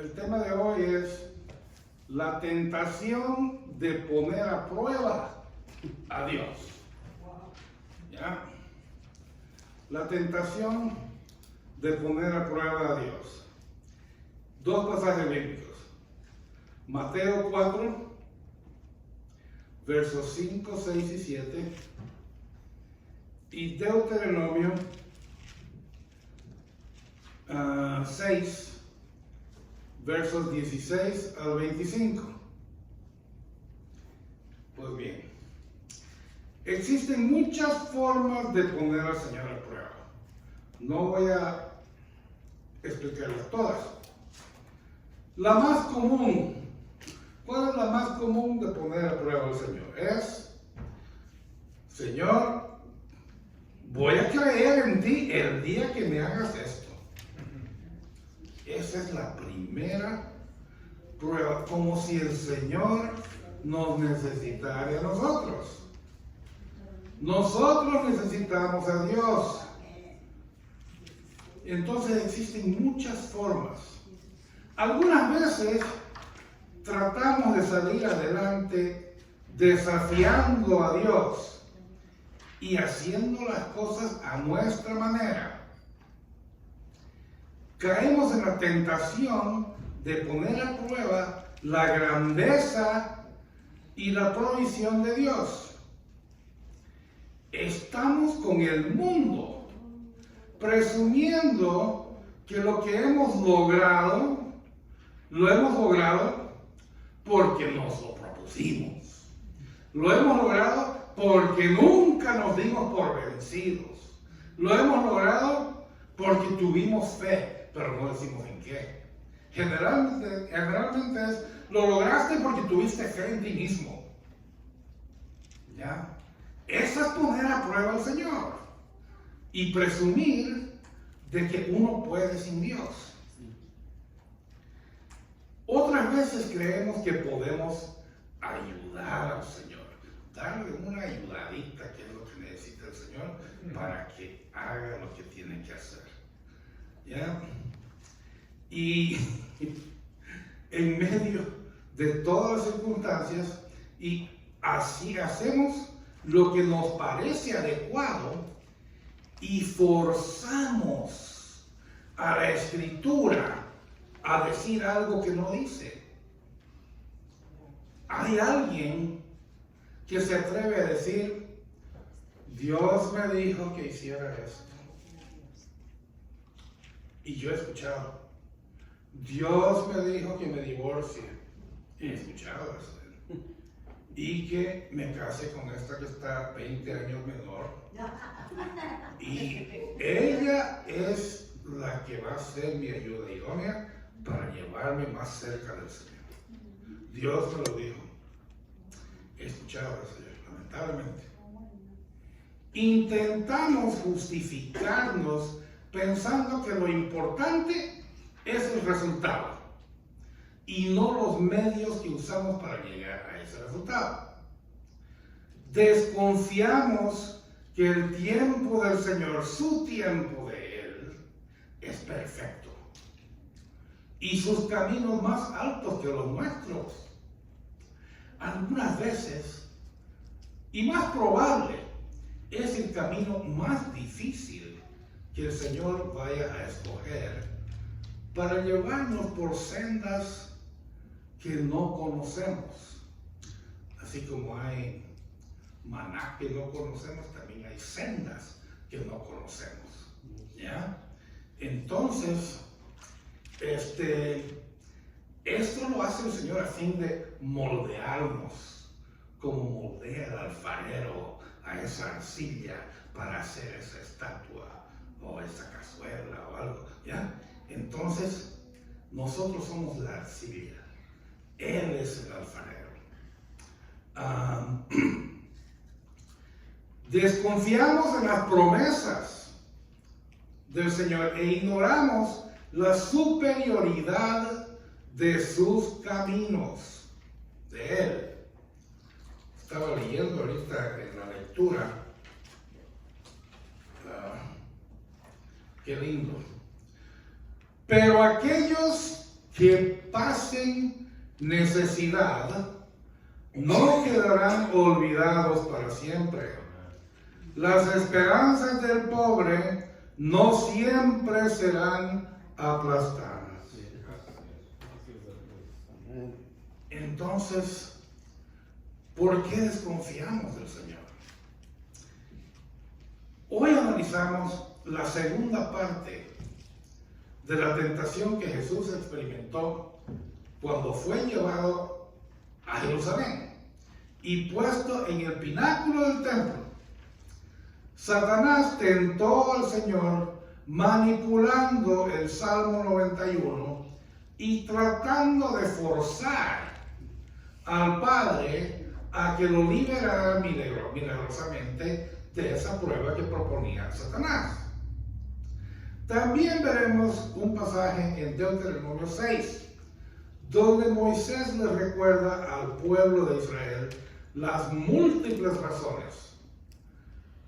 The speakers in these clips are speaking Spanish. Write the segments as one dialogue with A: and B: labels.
A: El tema de hoy es la tentación de poner a prueba a Dios. ¿Ya? La tentación de poner a prueba a Dios. Dos pasajes bíblicos. Mateo 4, versos 5, 6 y 7. Y Deuteronomio 6, versos 16 al 25. Pues bien, existen muchas formas de poner al Señor a prueba. No voy a explicarlas todas. La más común, ¿cuál es la más común de poner a prueba al Señor? Es, Señor, voy a creer en ti el día que me hagas esto. Esa es la primera prueba, como si el Señor nos necesitara a nosotros. Nosotros necesitamos a Dios. Entonces existen muchas formas. Algunas veces tratamos de salir adelante desafiando a Dios y haciendo las cosas a nuestra manera. Caemos en la tentación de poner a prueba la grandeza y la provisión de Dios. Estamos con el mundo, presumiendo que lo que hemos logrado, lo hemos logrado porque nos lo propusimos. Lo hemos logrado porque nunca nos dimos por vencidos. Lo hemos logrado porque tuvimos fe. Pero no decimos en qué. Generalmente es, lo lograste porque tuviste fe en ti mismo. ¿Ya? Eso es poner a prueba al Señor. Y presumir de que uno puede sin Dios. Otras veces creemos que podemos ayudar al Señor. Darle una ayudadita, que es lo que necesita el Señor, para que haga lo que tiene que hacer. ¿Ya? Y en medio de todas las circunstancias, y así hacemos lo que nos parece adecuado y forzamos a la Escritura a decir algo que no dice. Hay alguien que se atreve a decir, Dios me dijo que hiciera esto. Y yo he escuchado, Dios me dijo que me divorcie. He escuchado eso. Y que me case con esta que está 20 años menor. Y ella es la que va a ser mi ayuda idónea para llevarme más cerca del Señor. Dios me lo dijo. He escuchado eso, lamentablemente. Intentamos justificarnos pensando que lo importante es el resultado y no los medios que usamos para llegar a ese resultado. Desconfiamos que el tiempo del Señor, su tiempo de Él, es perfecto y sus caminos más altos que los nuestros. Algunas veces, y más probable, es el camino más difícil que el Señor vaya a escoger para llevarnos por sendas que no conocemos. Así como hay maná que no conocemos, también hay sendas que no conocemos. ¿Ya? Entonces, esto lo hace el Señor a fin de moldearnos, como moldea el alfarero a esa arcilla para hacer esa estatua o esa cazuela o algo, ¿ya? Entonces, nosotros somos la arcilla, Él es el alfarero. Desconfiamos en las promesas del Señor e ignoramos la superioridad de sus caminos, de Él. Estaba leyendo ahorita en la lectura, qué lindo. Pero aquellos que pasen necesidad no quedarán olvidados para siempre. Las esperanzas del pobre no siempre serán aplastadas. Entonces, ¿por qué desconfiamos del Señor? Hoy analizamos la segunda parte de la tentación que Jesús experimentó cuando fue llevado a Jerusalén y puesto en el pináculo del templo. Satanás tentó al Señor manipulando el Salmo 91 y tratando de forzar al Padre a que lo liberara milagrosamente de esa prueba que proponía Satanás. También veremos un pasaje en Deuteronomio 6, donde Moisés le recuerda al pueblo de Israel las múltiples razones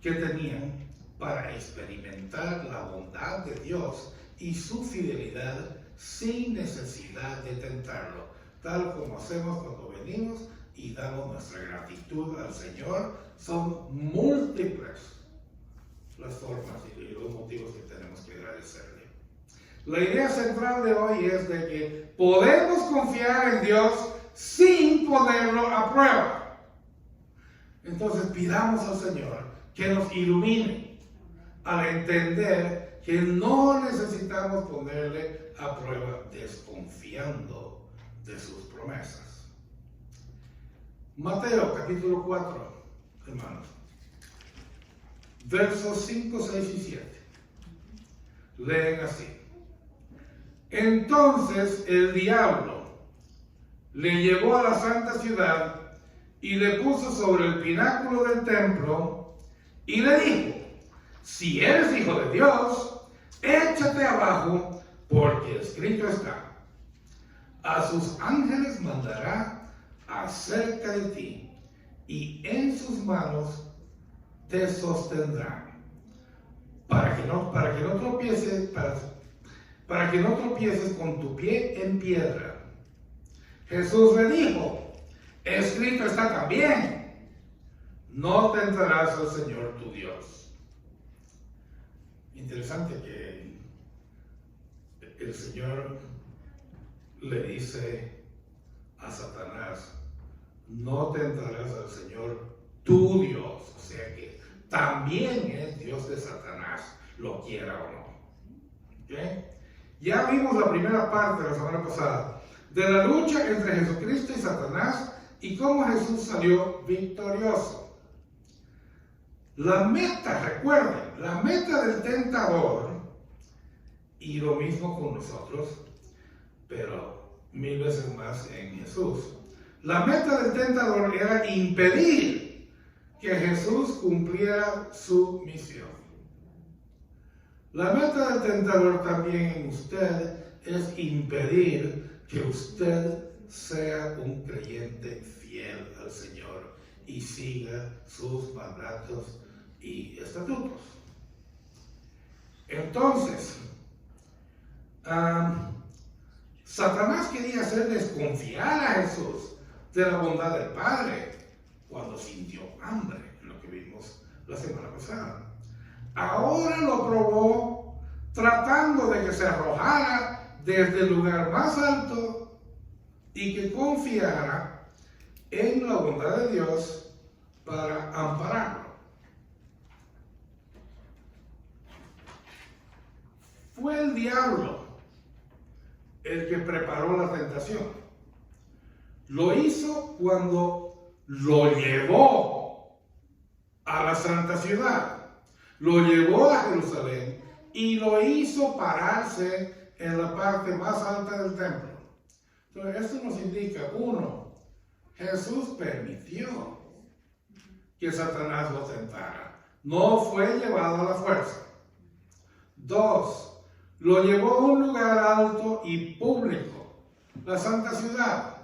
A: que tenían para experimentar la bondad de Dios y su fidelidad sin necesidad de tentarlo, tal como hacemos cuando venimos y damos nuestra gratitud al Señor. Son múltiples las formas y los motivos que tenemos que agradecerle. La idea central de hoy es de que podemos confiar en Dios sin ponerlo a prueba. Entonces pidamos al Señor que nos ilumine al entender que no necesitamos ponerle a prueba desconfiando de sus promesas. Mateo capítulo 4, hermanos, versos 5, 6 y 7. Leen así. Entonces el diablo le llevó a la santa ciudad y le puso sobre el pináculo del templo y le dijo: si eres hijo de Dios, échate abajo, porque escrito está: a sus ángeles mandará acerca de ti, y en sus manos te sostendrán, para que no tropieces con tu pie en piedra. Jesús le dijo: escrito está también: no tentarás al Señor tu Dios. Interesante que el Señor le dice a Satanás: no tentarás al Señor tu Dios. O sea que también es Dios de Satanás, lo quiera o no. ¿Okay? Ya vimos la primera parte la semana pasada de la lucha entre Jesucristo y Satanás y cómo Jesús salió victorioso. La meta, recuerden, la meta del tentador, y lo mismo con nosotros, pero 1000 veces más en Jesús. La meta del tentador era impedir que Jesús cumpliera su misión. La meta del tentador también en usted es impedir que usted sea un creyente fiel al Señor y siga sus mandatos y estatutos. Entonces, Satanás quería hacer desconfiar a Jesús de la bondad del Padre cuando sintió hambre, lo que vimos la semana pasada. Ahora lo probó tratando de que se arrojara desde el lugar más alto y que confiara en la bondad de Dios para ampararlo. Fue el diablo el que preparó la tentación. Lo hizo cuando lo llevó a la santa ciudad, lo llevó a Jerusalén y lo hizo pararse en la parte más alta del templo. Entonces esto nos indica, uno, Jesús permitió que Satanás lo tentara, no fue llevado a la fuerza. Dos, lo llevó a un lugar alto y público, la santa ciudad.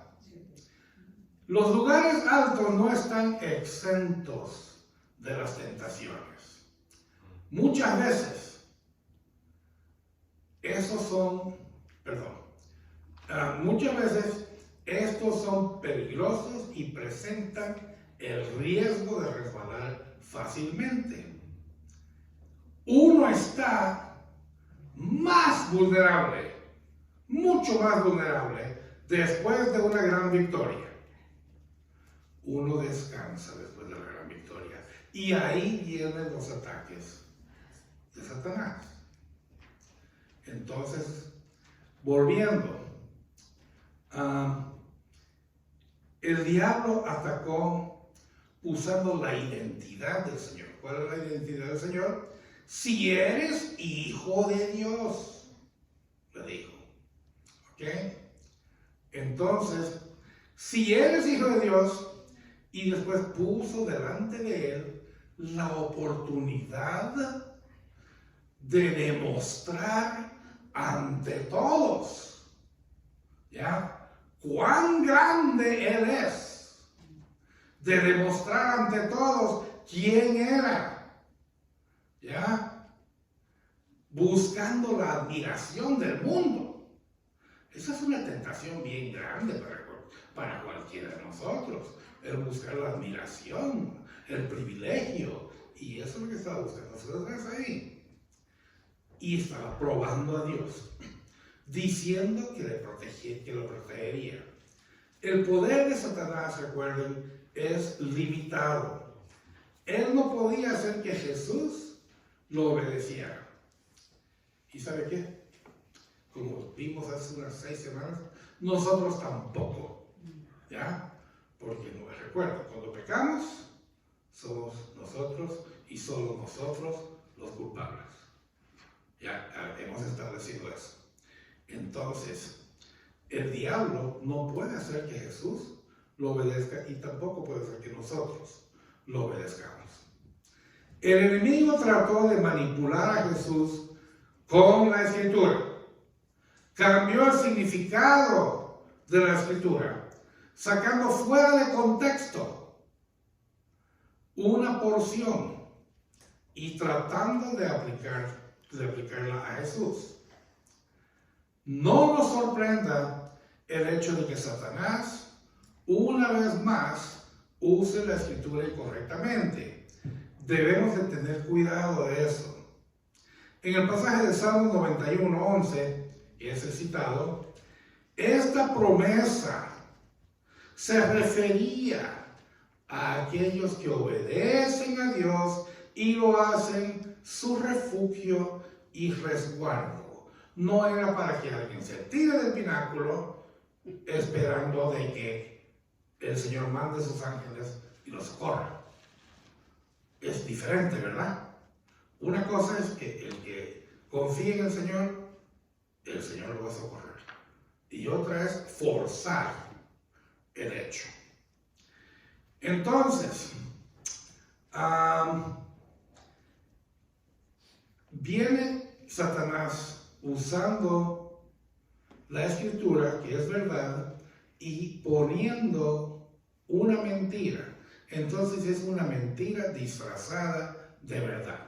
A: Los lugares altos no están exentos de las tentaciones. Muchas veces, Muchas veces estos son peligrosos y presentan el riesgo de resbalar fácilmente. Uno está más vulnerable, mucho más vulnerable, después de una gran victoria. Uno descansa después de la gran victoria. Y ahí vienen los ataques de Satanás. Entonces, volviendo, el diablo atacó usando la identidad del Señor. ¿Cuál es la identidad del Señor? Si eres hijo de Dios, le dijo. ¿Ok? Entonces, si eres hijo de Dios, y después puso delante de él la oportunidad de demostrar ante todos, ¿ya?, cuán grande él es, de demostrar ante todos quién era, ¿ya?, buscando la admiración del mundo. Esa es una tentación bien grande para cualquiera de nosotros, el buscar la admiración, el privilegio, y eso es lo que estaba buscando Satanás ahí. Y estaba probando a Dios, diciendo que lo protegería. El poder de Satanás, recuerden, es limitado. Él no podía hacer que Jesús lo obedeciera. ¿Y sabe qué? Como vimos hace unas 6 semanas, nosotros tampoco, ¿ya? Porque no recuerda, cuando pecamos, somos nosotros y solo nosotros los culpables. Ya hemos establecido eso. Entonces, el diablo no puede hacer que Jesús lo obedezca y tampoco puede hacer que nosotros lo obedezcamos. El enemigo trató de manipular a Jesús con la Escritura. Cambió el significado de la Escritura, sacando fuera de contexto una porción y tratando de aplicarla a Jesús. No nos sorprenda el hecho de que Satanás, una vez más, use la Escritura incorrectamente. Debemos de tener cuidado de eso. En el pasaje de Salmo 91:11, que es citado, esta promesa se refería a aquellos que obedecen a Dios y lo hacen su refugio y resguardo. No era para que alguien se tire del pináculo esperando de que el Señor mande sus ángeles y los socorra. Es diferente, ¿verdad? Una cosa es que el que confía en el Señor lo va a socorrer. Y otra es forzar el hecho. Entonces, viene Satanás usando la Escritura, que es verdad, y poniendo una mentira. Entonces es una mentira disfrazada de verdad.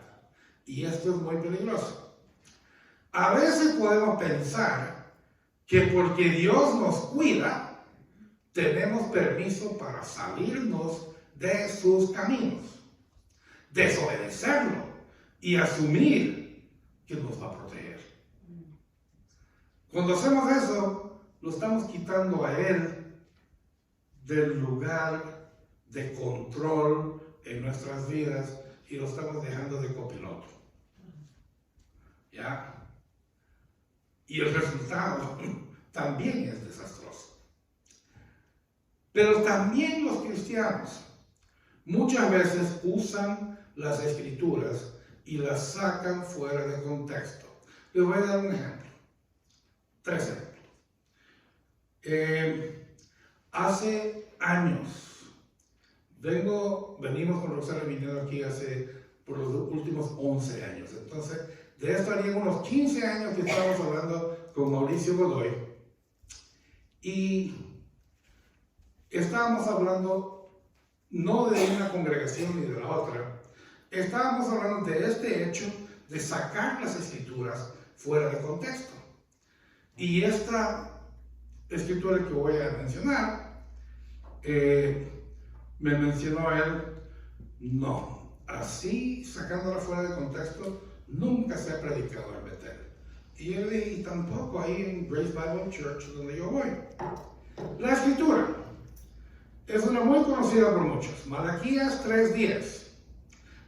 A: Y esto es muy peligroso. A veces podemos pensar que porque Dios nos cuida, tenemos permiso para salirnos de sus caminos, desobedecerlo y asumir que nos va a proteger. Cuando hacemos eso, lo estamos quitando a Él del lugar de control en nuestras vidas y lo estamos dejando de copiloto. ¿Ya? Y el resultado también es desastroso. Pero también los cristianos muchas veces usan las Escrituras y las sacan fuera de contexto. Les voy a dar un ejemplo. 3 ejemplos. Hace años, venimos con Rosario viniendo aquí por los últimos 11 años. Entonces, de esto harían unos 15 años que estábamos hablando con Mauricio Godoy. Y estábamos hablando no de una congregación ni de la otra. Estábamos hablando de este hecho de sacar las Escrituras fuera de contexto. Y esta escritura que voy a mencionar, me mencionó él, no, así sacándola fuera de contexto, nunca se ha predicado en Betel. Y yo le dije, y tampoco ahí en Grace Bible Church, donde yo voy. La escritura es una muy conocida por muchos. Malaquías 3:10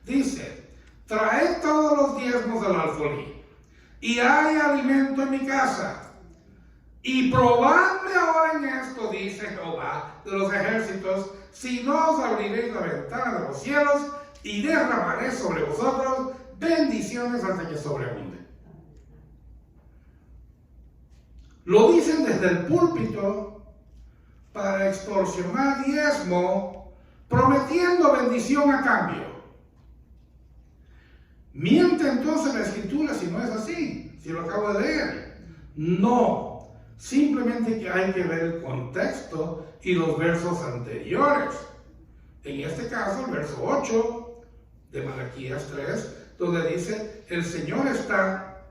A: dice, traed todos los diezmos del alfolí, y hay alimento en mi casa. Y probadme ahora en esto, dice Jehová de los ejércitos, si no os abriréis la ventana de los cielos y derramaré sobre vosotros bendiciones hasta que sobreabunde. Lo dicen desde el púlpito para extorsionar diezmo, prometiendo bendición a cambio. Miente entonces la escritura si no es así, si lo acabo de leer. No, simplemente que hay que ver el contexto y los versos anteriores. En este caso, el verso 8 de Malaquías 3, donde dice, el Señor está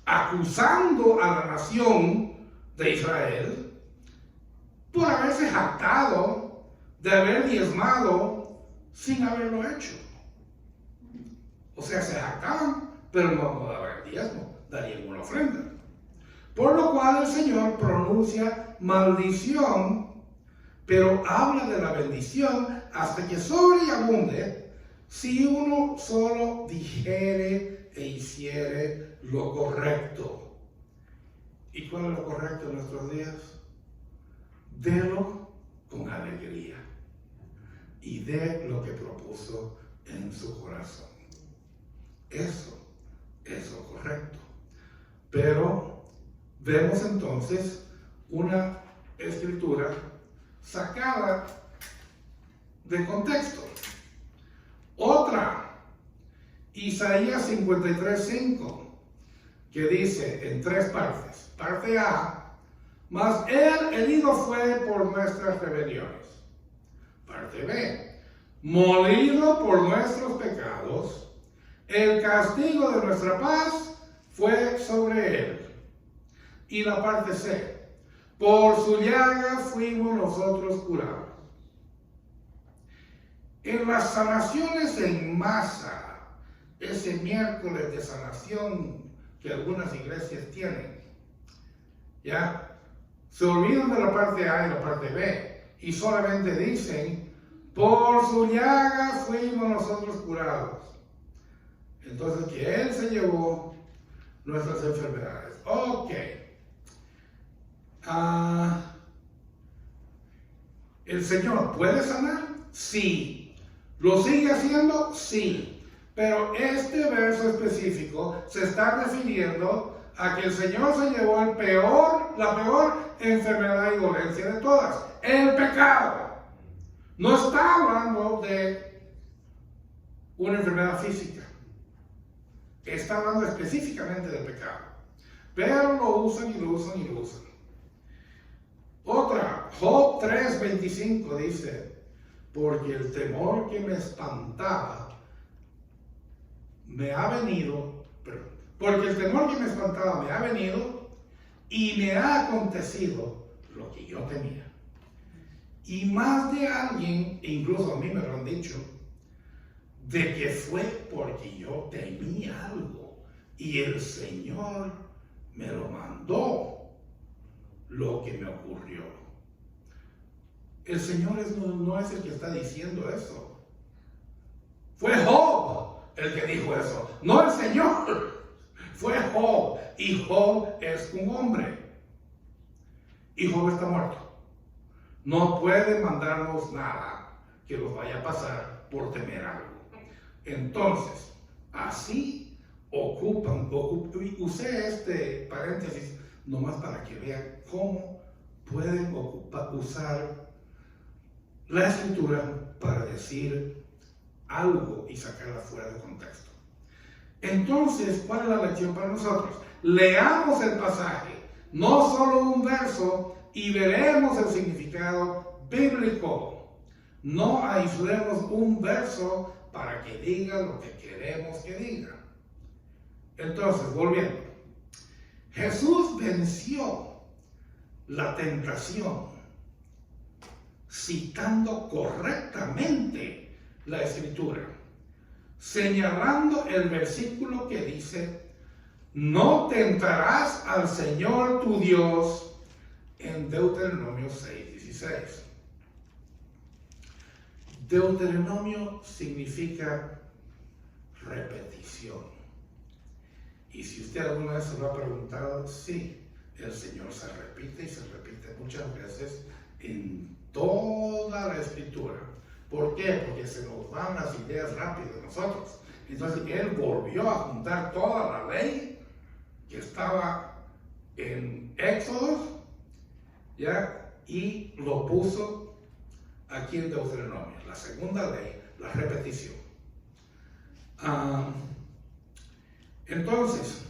A: acusando a la nación de Israel por haberse jactado de haber diezmado sin haberlo hecho. O sea, se jactaban, pero no daban el diezmo, darían una ofrenda. Por lo cual el Señor pronuncia maldición, pero habla de la bendición hasta que sobreabunde si uno solo dijere e hiciere lo correcto. ¿Y cuál es lo correcto en nuestros días? Délo con alegría y dé lo que propuso en su corazón. Eso es lo correcto. Pero vemos entonces una escritura sacada de contexto. Otra, Isaías 53:5, que dice en tres partes. Parte A, mas él herido fue por nuestras rebeliones. Parte B, molido por nuestros pecados, el castigo de nuestra paz fue sobre él. Y la parte C, por su llaga fuimos nosotros curados. En las sanaciones en masa, ese miércoles de sanación que algunas iglesias tienen, ya se olvidan de la parte A y la parte B y solamente dicen, por su llaga fuimos nosotros curados. Entonces que Él se llevó nuestras enfermedades. Ok. ¿El Señor puede sanar? Sí. ¿Lo sigue haciendo? Sí. Pero este verso específico se está refiriendo a que el Señor se llevó la peor enfermedad y dolencia de todas, el pecado. No está hablando de una enfermedad física. Está hablando específicamente del pecado. Pero lo usan y lo usan y lo usan. Otra, Job 3:25 dice, porque el temor que me espantaba me ha venido, porque el temor que me espantaba me ha venido y me ha acontecido lo que yo temía. Y más de alguien, e incluso a mí me lo han dicho, de que fue porque yo temía algo y el Señor me lo mandó lo que me ocurrió. El Señor no es el que está diciendo eso. Fue Job el que dijo eso, no el Señor. Fue Job, y Job es un hombre. Y Job está muerto. No puede mandarnos nada que nos vaya a pasar por temer algo. Entonces, así usé este paréntesis nomás para que vean cómo pueden usar la escritura para decir algo y sacarla fuera de contexto. Entonces, ¿cuál es la lección para nosotros? Leamos el pasaje, no solo un verso, y veremos el significado bíblico. No aislemos un verso para que diga lo que queremos que diga. Entonces, volviendo. Jesús venció la tentación, citando correctamente la Escritura, señalando el versículo que dice: no tentarás al Señor tu Dios, en Deuteronomio 6:16. Deuteronomio significa repetición. Y si usted alguna vez se lo ha preguntado, sí, el Señor se repite y se repite muchas veces en toda la Escritura. ¿Por qué? Porque se nos van las ideas rápido de nosotros. Entonces Él volvió a juntar toda la ley que estaba en Éxodo, ¿ya? Y lo puso aquí en Deuteronomio, la segunda ley, la repetición. Entonces,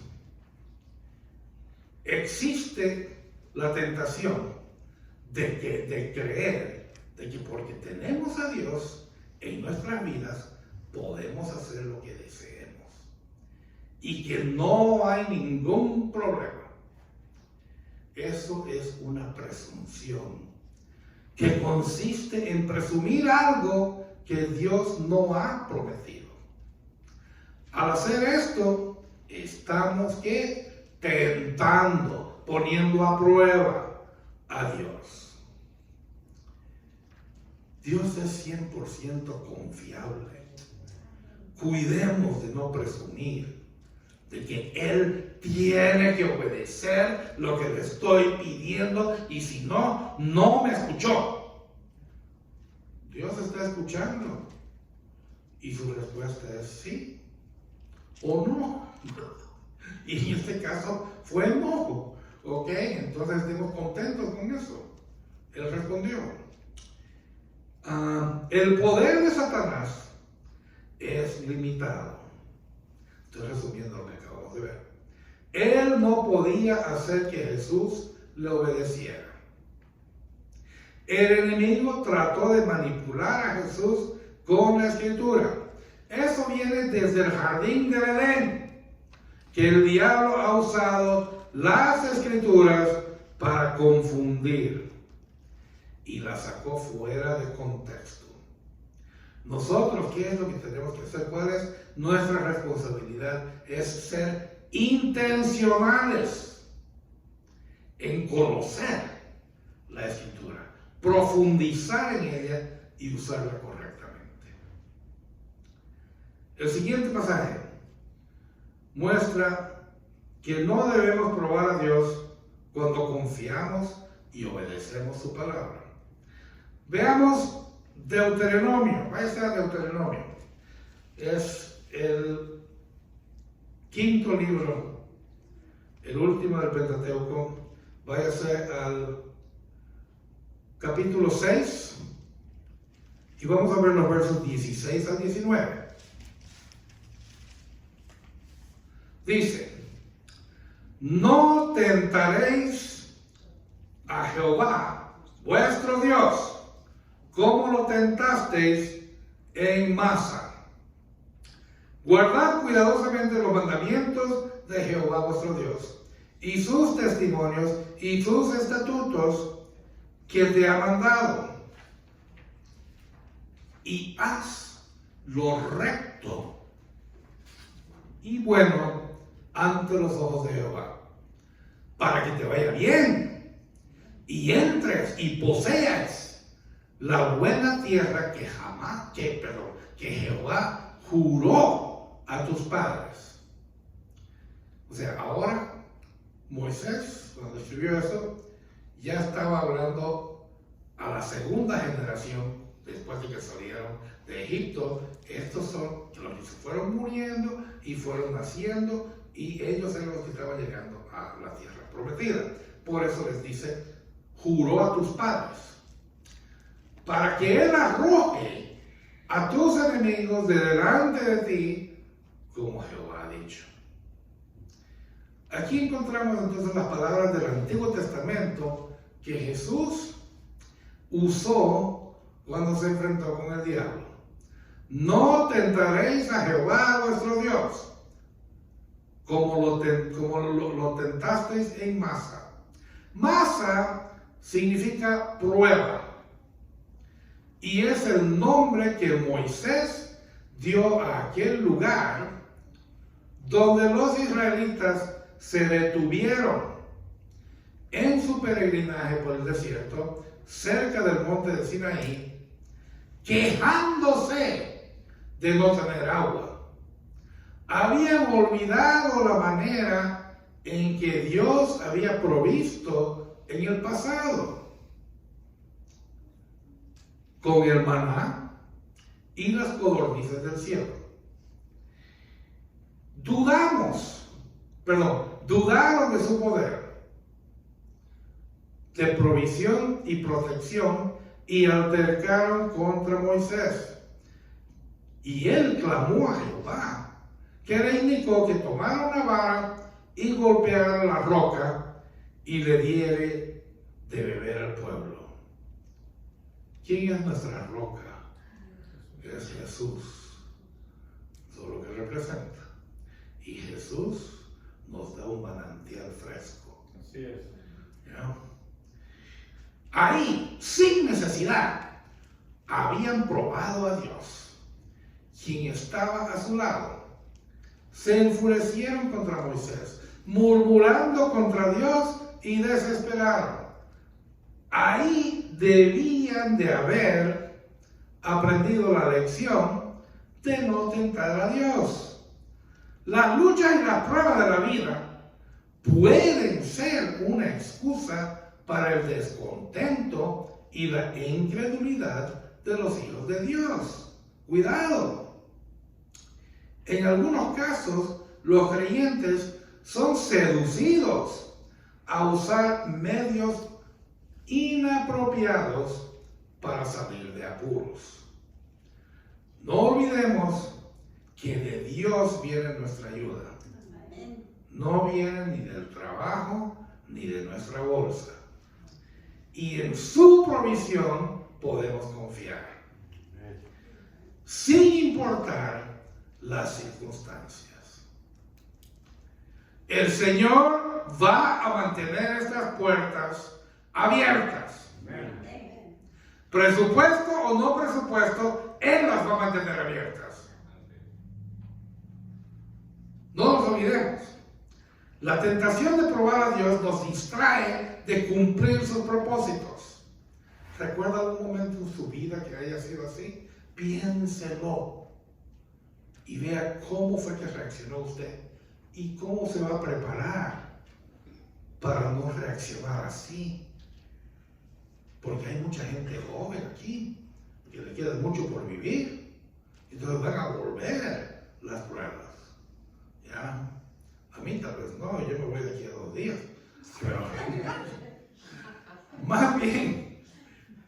A: existe la tentación de creer de que porque tenemos a Dios en nuestras vidas, podemos hacer lo que deseemos y que no hay ningún problema. Eso es una presunción que consiste en presumir algo que Dios no ha prometido. Al hacer esto, estamos tentando, poniendo a prueba a Dios. Dios es 100% confiable. Cuidemos de no presumir de que Él tiene que obedecer lo que le estoy pidiendo, y si no, no me escuchó. Dios está escuchando y su respuesta es sí o no. Y en este caso fue no. Ok, entonces estemos contentos con eso. Él respondió. El poder de Satanás es limitado. Estoy resumiendo lo que acabamos de ver. Él no podía hacer que Jesús le obedeciera. El enemigo trató de manipular a Jesús con la Escritura. Eso viene desde el jardín del Edén, que el diablo ha usado las Escrituras para confundir y las sacó fuera de contexto. Nosotros, ¿qué es lo que tenemos que hacer? ¿Cuál es nuestra responsabilidad? Es ser intencionales en conocer la Escritura, profundizar en ella y usarla correctamente. El siguiente pasaje muestra que no debemos probar a Dios cuando confiamos y obedecemos su palabra. Veamos Deuteronomio. Vaya a Deuteronomio. Es el quinto libro, el último del Pentateuco. Váyase al capítulo 6 y vamos a ver los versos 16 al 19. Dice: no tentaréis a Jehová vuestro Dios como lo tentasteis en Masa. Guardad cuidadosamente los mandamientos de Jehová vuestro Dios y sus testimonios y sus estatutos que te ha mandado, y haz lo recto y bueno ante los ojos de Jehová, para que te vaya bien y entres y poseas la buena tierra que Jehová juró a tus padres. O sea, ahora Moisés, cuando escribió eso, ya estaba hablando a la segunda generación después de que salieron de Egipto. Estos son los que se fueron muriendo y fueron naciendo, y ellos eran los que estaban llegando a la tierra prometida. Por eso les dice: juró a tus padres, para que Él arroje a tus enemigos de delante de ti, como Jehová ha dicho. Aquí encontramos entonces las palabras del Antiguo Testamento que Jesús usó cuando se enfrentó con el diablo. No tentaréis a Jehová vuestro Dios, como lo tentasteis en Masa. Masa significa prueba. Y es el nombre que Moisés dio a aquel lugar donde los israelitas se detuvieron en su peregrinaje por el desierto, cerca del monte de Sinaí, quejándose de no tener agua. Habían olvidado la manera en que Dios había provisto en el pasado, con el maná y las codornices del cielo. Dudaron de su poder de provisión y protección y altercaron contra Moisés. Y él clamó a Jehová, que le indicó que tomara una vara y golpeara la roca y le diere de beber al pueblo. ¿Quién es nuestra roca? Es Jesús. Eso es lo que representa. Y Jesús nos da un manantial fresco.
B: Así es.
A: ¿Ya? Ahí, sin necesidad, habían probado a Dios, quien estaba a su lado. Se enfurecieron contra Moisés, murmurando contra Dios y desesperaron. Ahí debían de haber aprendido la lección de no tentar a Dios. Las luchas y las pruebas de la vida pueden ser una excusa para el descontento y la incredulidad de los hijos de Dios. Cuidado. En algunos casos, los creyentes son seducidos a usar medios inapropiados para salir de apuros. No olvidemos que de Dios viene nuestra ayuda. No viene ni del trabajo ni de nuestra bolsa. Y en su provisión podemos confiar, sin importar las circunstancias. El Señor va a mantener estas puertas abiertas. Presupuesto o no presupuesto, Él las va a mantener abiertas. No nos olvidemos. La tentación de probar a Dios nos distrae de cumplir sus propósitos. ¿Recuerda algún momento en su vida que haya sido así? Piénselo y vea cómo fue que reaccionó usted y cómo se va a preparar para no reaccionar así. Porque hay mucha gente joven aquí que le queda mucho por vivir. Entonces van a volver las pruebas. ¿Ya? A mí tal vez no, yo me voy de aquí a 2 días. Pero más bien,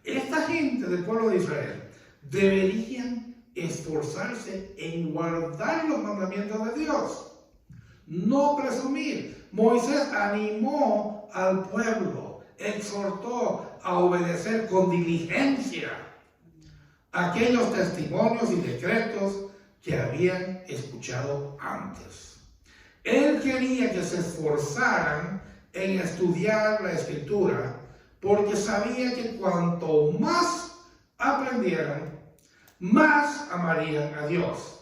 A: esta gente del pueblo de Israel deberían esforzarse en guardar los mandamientos de Dios, no presumir. Moisés animó al pueblo, exhortó a obedecer con diligencia aquellos testimonios y decretos que habían escuchado antes. Él quería que se esforzaran en estudiar la Escritura, porque sabía que cuanto más aprendieran, más amarían a Dios.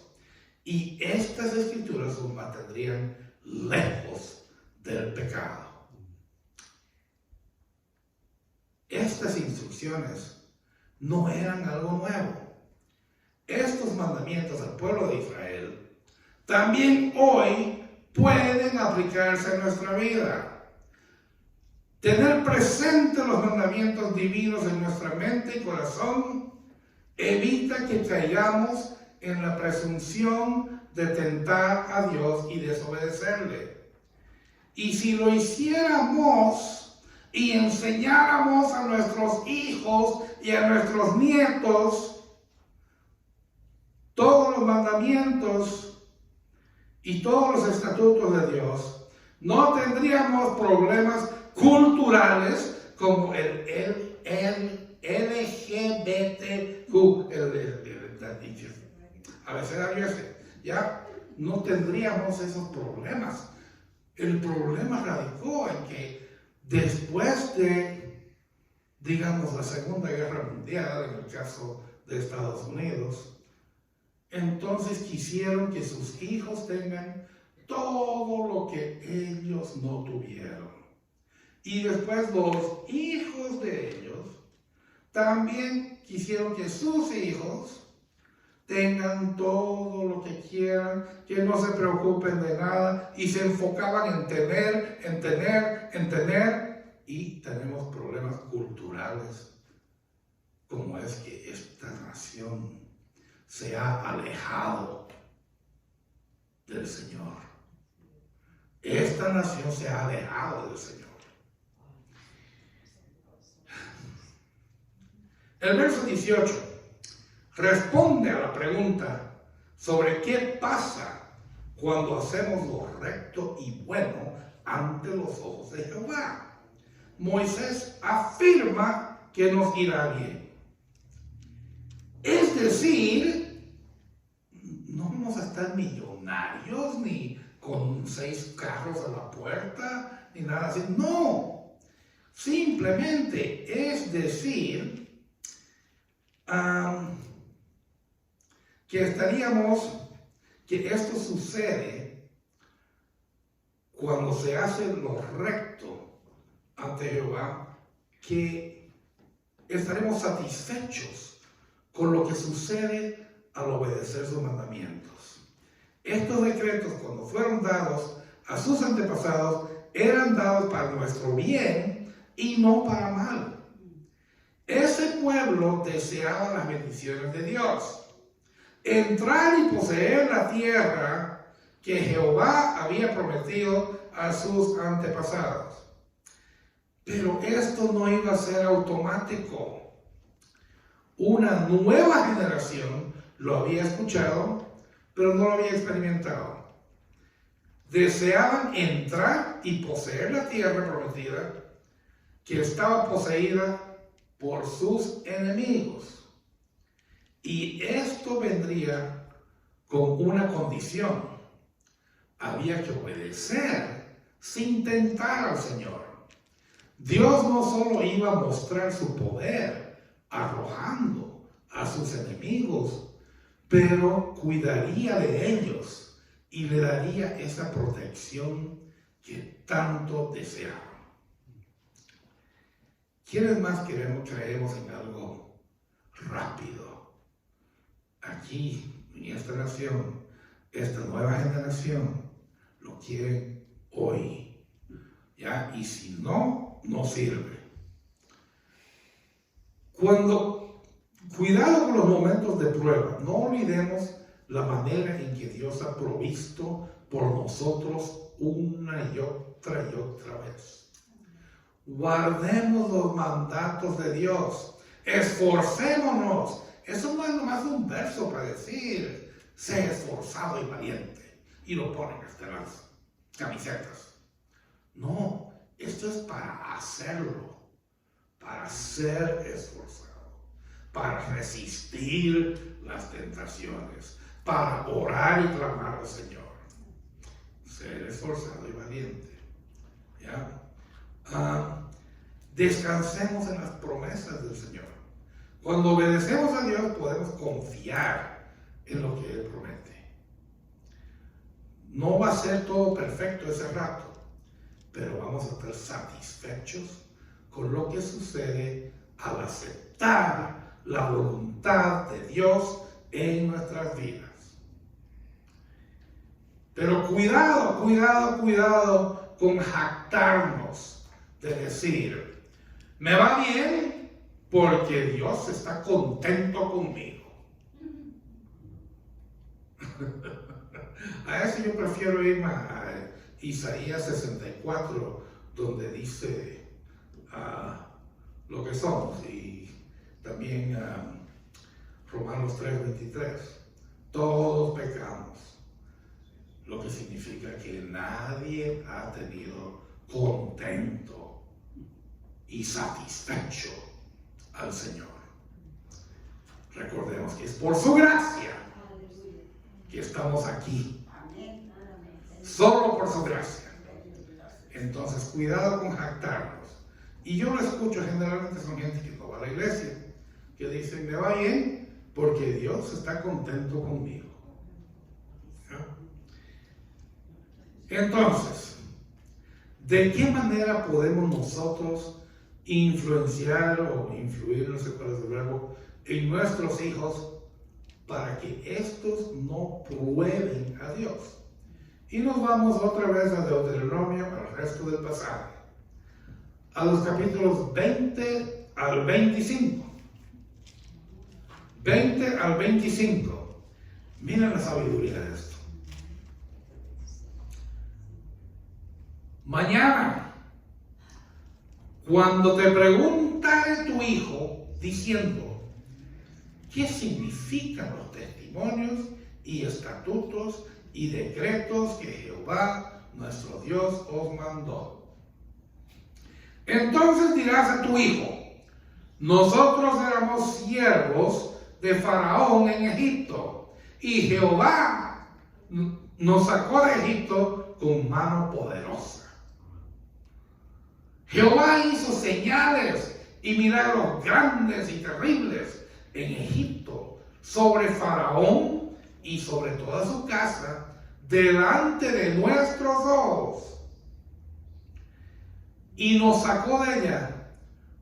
A: Y estas Escrituras los mantendrían lejos del pecado. Estas instrucciones no eran algo nuevo. Estos mandamientos al pueblo de Israel también hoy pueden aplicarse en nuestra vida. Tener presentes los mandamientos divinos en nuestra mente y corazón evita que caigamos en la presunción de tentar a Dios y desobedecerle. Y si lo hiciéramos y enseñáramos a nuestros hijos y a nuestros nietos todos los mandamientos y todos los estatutos de Dios, no tendríamos problemas culturales como el LGBTQ, ya no tendríamos esos problemas. El problema radicó en que después de digamos, la Segunda Guerra Mundial, en el caso de Estados Unidos, entonces quisieron que sus hijos tengan todo lo que ellos no tuvieron. Y después los hijos de ellos también quisieron que sus hijos tengan todo lo que quieran, que no se preocupen de nada, y se enfocaban en tener, y tenemos problemas culturales, como es que esta nación se ha alejado del Señor. Esta nación se ha alejado del Señor. El verso 18 responde a la pregunta sobre qué pasa cuando hacemos lo recto y bueno ante los ojos de Jehová. Moisés afirma que nos irá bien. Es decir, no vamos a estar millonarios ni con 6 carros a la puerta ni nada así. No, simplemente es decir que esto sucede cuando se hace lo recto ante Jehová, que estaremos satisfechos con lo que sucede al obedecer sus mandamientos. Estos decretos, cuando fueron dados a sus antepasados, eran dados para nuestro bien y no para mal. Ese pueblo deseaba las bendiciones de Dios, entrar y poseer la tierra que Jehová había prometido a sus antepasados. Pero esto no iba a ser automático. Una nueva generación lo había escuchado, pero no lo había experimentado. Deseaban entrar y poseer la tierra prometida, que estaba poseída por sus enemigos. Y esto vendría con una condición. Había que obedecer sin tentar al Señor. Dios no solo iba a mostrar su poder arrojando a sus enemigos, pero cuidaría de ellos y le daría esa protección que tanto deseaban. ¿Quiénes más creemos en algo rápido? Aquí, en esta nación, esta nueva generación, lo quieren hoy. ¿Ya? Y si no, no sirve. Cuidado con los momentos de prueba. No olvidemos la manera en que Dios ha provisto por nosotros una y otra vez. Guardemos los mandatos de Dios. Esforcémonos. Eso no es nomás un verso para decir, sé esforzado y valiente. Y lo ponen hasta las camisetas. No, esto es para hacerlo. Para ser esforzado. Para resistir las tentaciones. Para orar y clamar al Señor. Ser esforzado y valiente. ¿Ya? Descansemos en las promesas del Señor. Cuando obedecemos a Dios podemos confiar en lo que Él promete. No va a ser todo perfecto ese rato, pero vamos a estar satisfechos con lo que sucede al aceptar la voluntad de Dios en nuestras vidas. Pero cuidado con jactarnos de decir, me va bien porque Dios está contento conmigo. A eso yo prefiero irme a Isaías 64, donde dice lo que somos, y también Romanos 3:23. Todos pecamos, lo que significa que nadie ha tenido contento y satisfecho al Señor. Recordemos que es por su gracia que estamos aquí. Solo por su gracia. Entonces, cuidado con jactarnos Y yo lo escucho, generalmente son gente que no va a la iglesia, que dicen, me va bien porque Dios está contento conmigo. ¿Ya? Entonces, ¿de qué manera podemos nosotros influenciar o influir, no sé cuál es el verbo, en nuestros hijos para que estos no prueben a Dios? Y nos vamos otra vez a Deuteronomio, al resto del pasaje, a los capítulos 20 al 25. 20 al 25. Miren la sabiduría de esto. Mañana, cuando te preguntare tu hijo diciendo, ¿qué significan los testimonios y estatutos y decretos que Jehová nuestro Dios os mandó? Entonces dirás a tu hijo, nosotros éramos siervos de Faraón en Egipto, y Jehová nos sacó de Egipto con mano poderosa. Jehová hizo señales y milagros grandes y terribles en Egipto, sobre Faraón y sobre toda su casa, delante de nuestros ojos. Y nos sacó de allá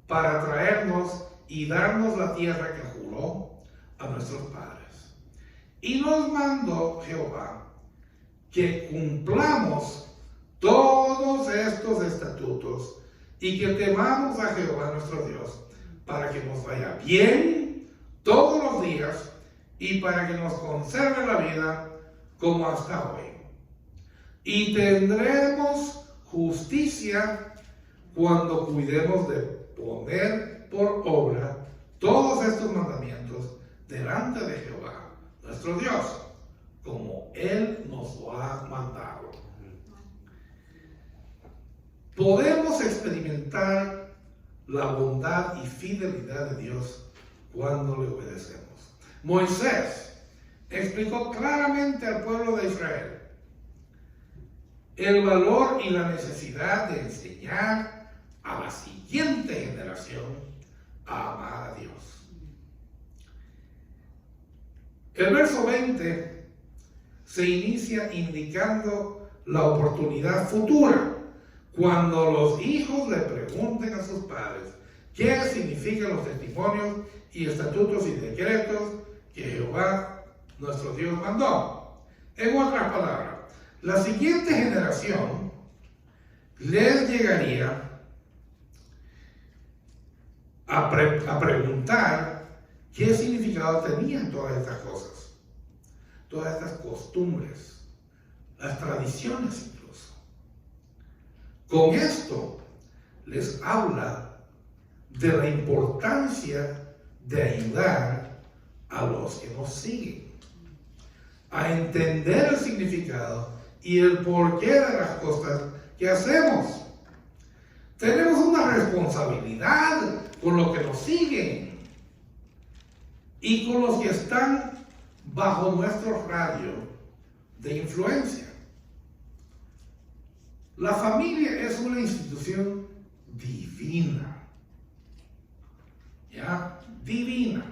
A: para traernos y darnos la tierra que juró a nuestros padres. Y nos mandó Jehová que cumplamos todos estos estatutos y que temamos a Jehová nuestro Dios, para que nos vaya bien todos los días y para que nos conserve la vida como hasta hoy. Y tendremos justicia cuando cuidemos de poner por obra todos estos mandamientos delante de Jehová nuestro Dios, como Él nos lo ha mandado. Podemos experimentar la bondad y fidelidad de Dios cuando le obedecemos. Moisés explicó claramente al pueblo de Israel el valor y la necesidad de enseñar a la siguiente generación a amar a Dios. El verso 20 se inicia indicando la oportunidad futura, cuando los hijos le pregunten a sus padres qué significan los testimonios y estatutos y decretos que Jehová nuestro Dios mandó. En otras palabras, la siguiente generación les llegaría a preguntar qué significado tenían todas estas cosas, todas estas costumbres, las tradiciones incluso. Con esto les habla de la importancia de ayudar a los que nos siguen a entender el significado y el porqué de las cosas que hacemos. Tenemos una responsabilidad con los que nos siguen y con los que están bajo nuestro radio de influencia. La familia es una institución divina, ¿ya? Divina.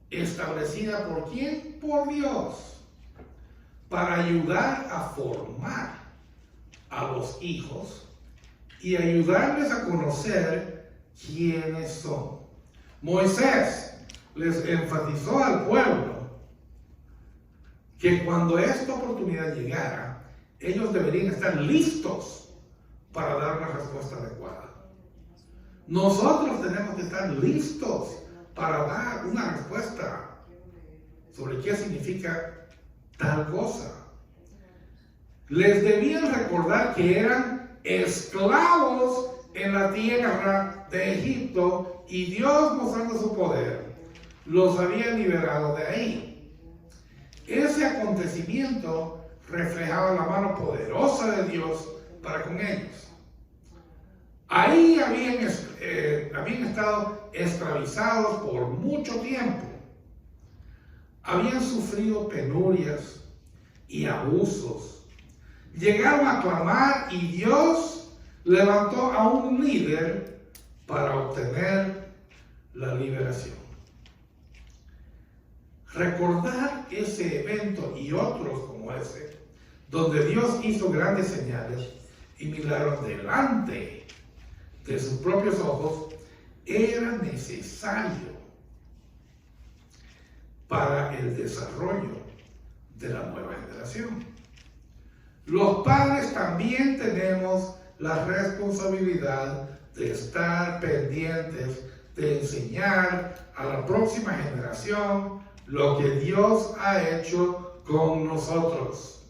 A: Establecida ¿por quién? Por Dios, para ayudar a formar a los hijos y ayudarles a conocer quiénes son. Moisés les enfatizó al pueblo que cuando esta oportunidad llegara, ellos deberían estar listos para dar una respuesta adecuada. Nosotros tenemos que estar listos para dar una respuesta sobre qué significa tal cosa. Les debían recordar que eran esclavos en la tierra de Egipto y Dios, mostrando su poder, los había liberado de ahí. Ese acontecimiento reflejaba la mano poderosa de Dios para con ellos. Ahí habían estado esclavizados por mucho tiempo. Habían sufrido penurias y abusos. Llegaron a clamar y Dios levantó a un líder para obtener la liberación. Recordar ese evento y otros como ese, donde Dios hizo grandes señales y milagros delante de sus propios ojos, era necesario para el desarrollo de la nueva generación. Los padres también tenemos la responsabilidad de estar pendientes, de enseñar a la próxima generación lo que Dios ha hecho con nosotros.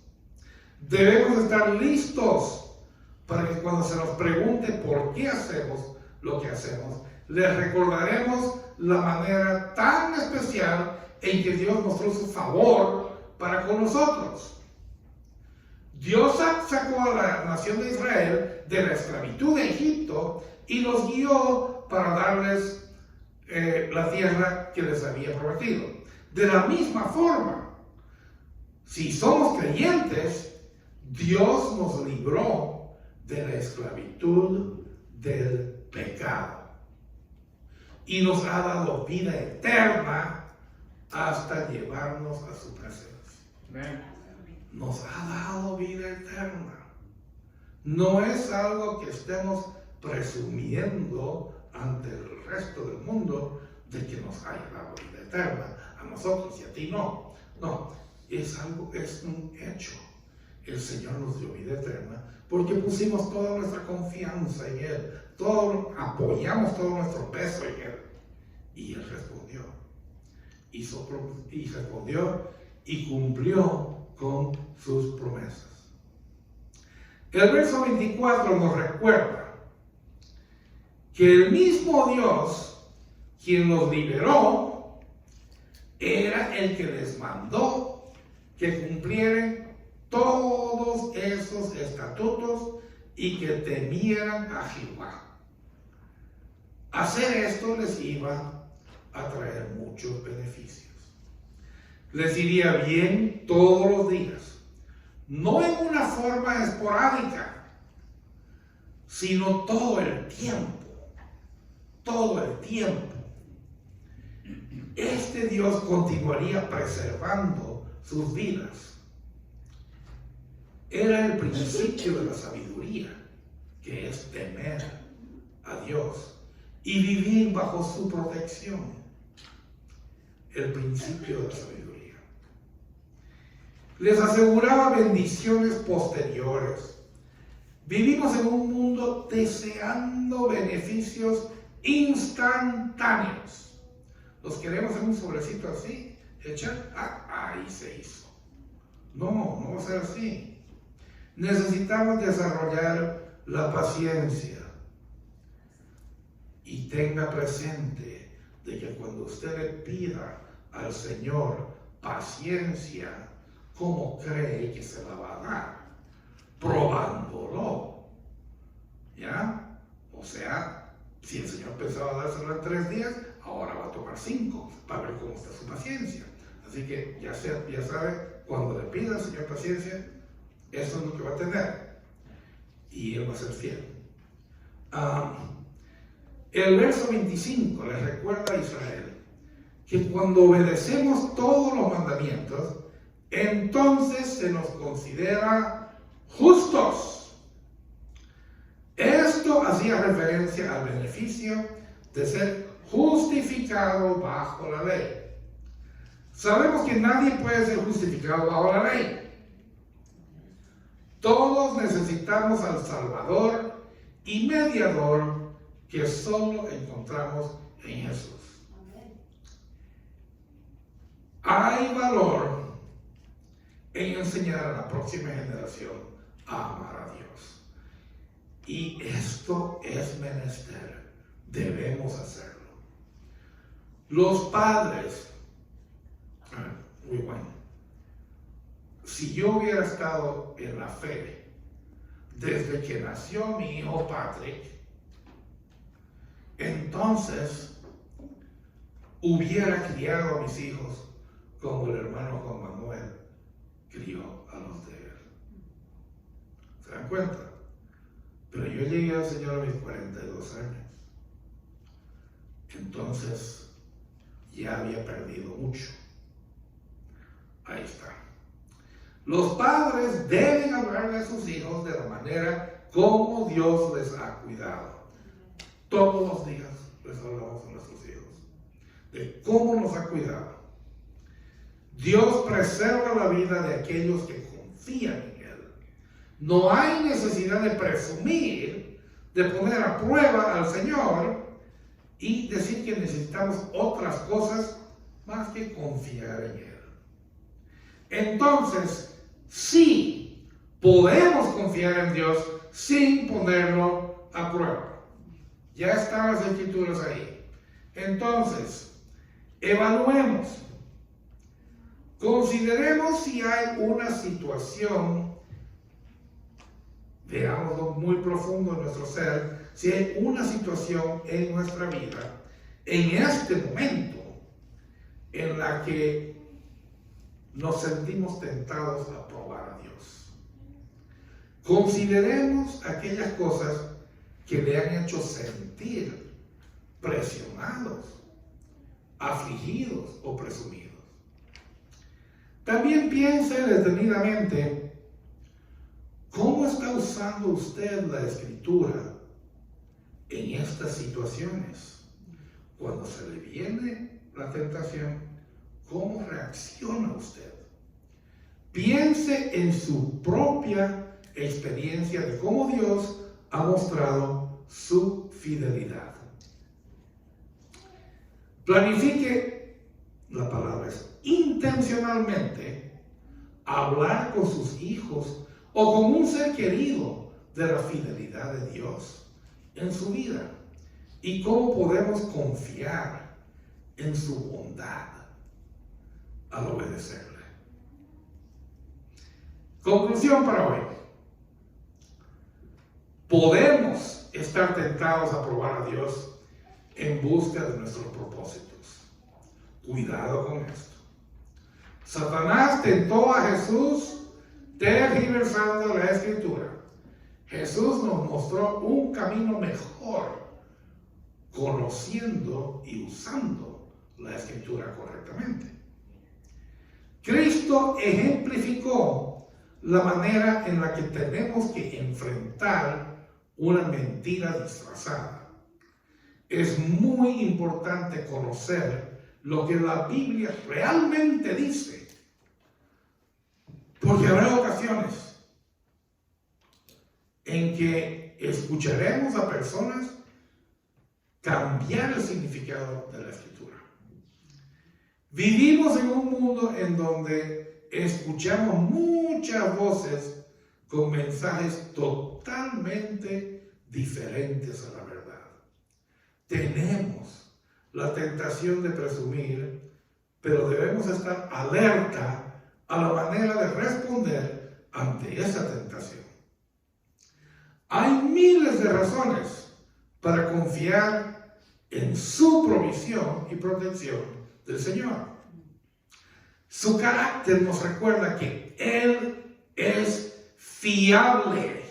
A: Debemos estar listos para que cuando se nos pregunte por qué hacemos lo que hacemos, les recordaremos la manera tan especial en que Dios mostró su favor para con nosotros. Dios sacó a la nación de Israel de la esclavitud de Egipto y los guió para darles la tierra que les había prometido. De la misma forma, si somos creyentes, Dios nos libró de la esclavitud del pecado y nos ha dado vida eterna hasta llevarnos a su presencia. Amén. Nos ha dado vida eterna. No es algo que estemos presumiendo ante el resto del mundo de que nos haya dado vida eterna. A nosotros y a ti no. No, es un hecho. El Señor nos dio vida eterna porque pusimos toda nuestra confianza en Él. Apoyamos todo nuestro peso en Él. Y Él respondió. Y respondió y cumplió con sus promesas. El verso 24 nos recuerda que el mismo Dios, quien los liberó, era el que les mandó que cumplieran todos esos estatutos y que temieran a Jehová. Hacer esto les iba a traer muchos beneficios. Les iría bien todos los días, no en una forma esporádica, sino todo el tiempo. Todo el tiempo. Este Dios continuaría preservando sus vidas. Era el principio de la sabiduría, que es temer a Dios y vivir bajo su protección. El principio de la sabiduría. Les aseguraba bendiciones posteriores. Vivimos en un mundo deseando beneficios instantáneos. Los queremos en un sobrecito así, echar, ahí se hizo. No va a ser así. Necesitamos desarrollar la paciencia. Y tenga presente de que cuando usted le pida al Señor paciencia, ¿cómo cree que se la va a dar? Probándolo. ¿Ya? O sea, si el Señor pensaba dárselo en 3 días, ahora va a tomar 5 para ver cómo está su paciencia. Así que ya sabe, cuando le pida al Señor paciencia, eso es lo que va a tener. Y Él va a ser fiel. El verso 25 le recuerda a Israel que cuando obedecemos todos los mandamientos, entonces se nos considera justos. Esto hacía referencia al beneficio de ser justificado bajo la ley. Sabemos que nadie puede ser justificado bajo la ley. Todos necesitamos al Salvador y mediador que solo encontramos en Jesús. Hay valor en enseñar a la próxima generación a amar a Dios. Y esto es menester. Debemos hacerlo. Los padres, muy bueno. Si yo hubiera estado en la fe desde que nació mi hijo Patrick, entonces hubiera criado a mis hijos como el hermano Juan Manuel crió a los de él. ¿Se dan cuenta? Pero yo llegué al Señor a mis 42 años. Entonces, ya había perdido mucho. Ahí está. Los padres deben hablarle a sus hijos de la manera como Dios les ha cuidado. Todos los días les hablamos a nuestros hijos de cómo nos ha cuidado. Dios preserva la vida de aquellos que confían en Él. No hay necesidad de presumir, de poner a prueba al Señor y decir que necesitamos otras cosas más que confiar en Él. Entonces, sí, podemos confiar en Dios sin ponerlo a prueba. Ya están las escrituras ahí. Entonces, evaluemos. Consideremos si hay una situación, veámoslo muy profundo en nuestro ser, si hay una situación en nuestra vida, en este momento, en la que nos sentimos tentados a probar a Dios. Consideremos aquellas cosas que le han hecho sentir presionados, afligidos o presumidos. También piense detenidamente cómo está usando usted la Escritura en estas situaciones. Cuando se le viene la tentación, ¿cómo reacciona usted? Piense en su propia experiencia de cómo Dios ha mostrado su fidelidad. Planifique, la palabra es intencionalmente, hablar con sus hijos o con un ser querido de la fidelidad de Dios en su vida y cómo podemos confiar en su bondad al obedecerle. Conclusión para hoy. Podemos estar tentados a probar a Dios en busca de nuestros propósitos. Cuidado con esto. Satanás tentó a Jesús tergiversando la Escritura. Jesús nos mostró un camino mejor, conociendo y usando la Escritura correctamente. Cristo ejemplificó la manera en la que tenemos que enfrentar una mentira disfrazada. Es muy importante conocer lo que la Biblia realmente dice, porque habrá ocasiones en que escucharemos a personas cambiar el significado de la Escritura. Vivimos en un mundo en donde escuchamos muchas voces con mensajes totalmente diferentes a la verdad. Tenemos la tentación de presumir, pero debemos estar alerta a la manera de responder ante esa tentación. Hay miles de razones para confiar en su provisión y protección del Señor. Su carácter nos recuerda que Él es fiable,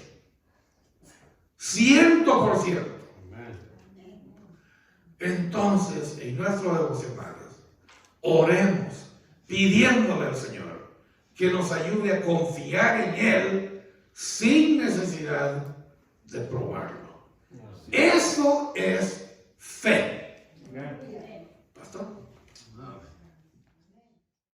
A: 100%. Entonces, en nuestros devocionales, oremos pidiéndole al Señor que nos ayude a confiar en Él sin necesidad de probarlo. Eso es fe.